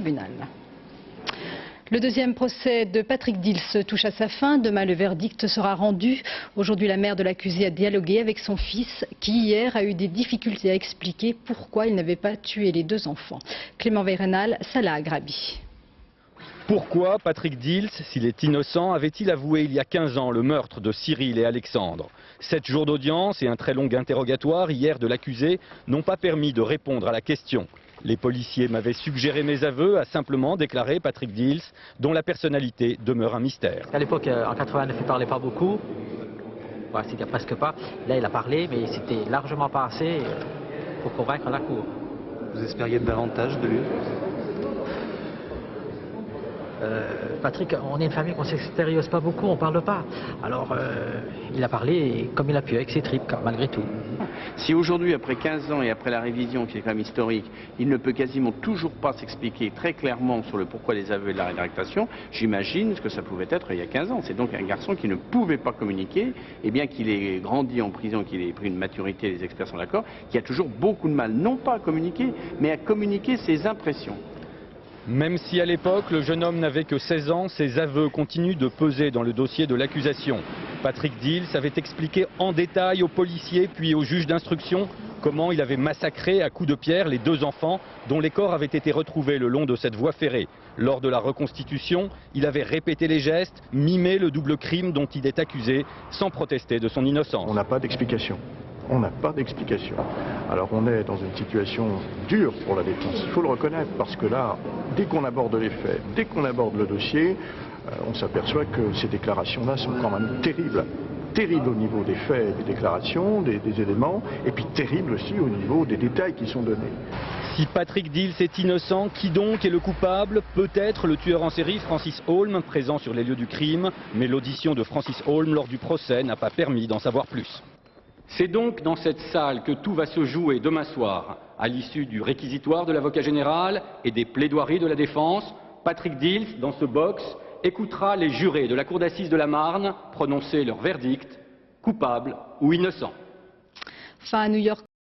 tribunal. Le deuxième procès de Patrick Dils touche à sa fin. Demain, le verdict sera rendu. Aujourd'hui, la mère de l'accusé a dialogué avec son fils qui, hier, a eu des difficultés à expliquer pourquoi il n'avait pas tué les deux enfants. Clément Veyrenal, Salah Agrabi. Pourquoi Patrick Dils, s'il est innocent, avait-il avoué il y a 15 ans le meurtre de Cyril et Alexandre? 7 jours d'audience et un très long interrogatoire hier de l'accusé n'ont pas permis de répondre à la question. Les policiers m'avaient suggéré mes aveux, a simplement déclaré Patrick Dils, dont la personnalité demeure un mystère. À l'époque, en 89, il ne parlait pas beaucoup, c'est-à-dire presque pas. Là, il a parlé, mais c'était largement pas assez pour convaincre la cour. Vous espériez davantage de lui? Patrick, on est une famille qu'on ne s'extériorise pas beaucoup, on ne parle pas. Alors, il a parlé comme il a pu, avec ses tripes, malgré tout. Si aujourd'hui, après 15 ans et après la révision, qui est quand même historique, il ne peut quasiment toujours pas s'expliquer très clairement sur le pourquoi des aveux et de la rétractation, j'imagine ce que ça pouvait être il y a 15 ans. C'est donc un garçon qui ne pouvait pas communiquer, et bien qu'il ait grandi en prison, qu'il ait pris une maturité, les experts sont d'accord, qui a toujours beaucoup de mal, non pas à communiquer, mais à communiquer ses impressions. Même si à l'époque, le jeune homme n'avait que 16 ans, ses aveux continuent de peser dans le dossier de l'accusation. Patrick Dils avait expliqué en détail aux policiers puis aux juges d'instruction comment il avait massacré à coups de pierre les deux enfants dont les corps avaient été retrouvés le long de cette voie ferrée. Lors de la reconstitution, il avait répété les gestes, mimé le double crime dont il est accusé, sans protester de son innocence. On n'a pas d'explication. On n'a pas d'explication. Alors on est dans une situation dure pour la défense, il faut le reconnaître, parce que là, dès qu'on aborde les faits, dès qu'on aborde le dossier, on s'aperçoit que ces déclarations-là sont quand même terribles. Terribles au niveau des faits, des déclarations, des éléments, et puis terribles aussi au niveau des détails qui sont donnés. Si Patrick Dils est innocent, qui donc est le coupable? Peut-être le tueur en série Francis Holm, présent sur les lieux du crime, mais l'audition de Francis Holm lors du procès n'a pas permis d'en savoir plus. C'est donc dans cette salle que tout va se jouer demain soir. À l'issue du réquisitoire de l'avocat général et des plaidoiries de la défense, Patrick Dils, dans ce box, écoutera les jurés de la cour d'assises de la Marne prononcer leur verdict, coupable ou innocent. Fin à New York.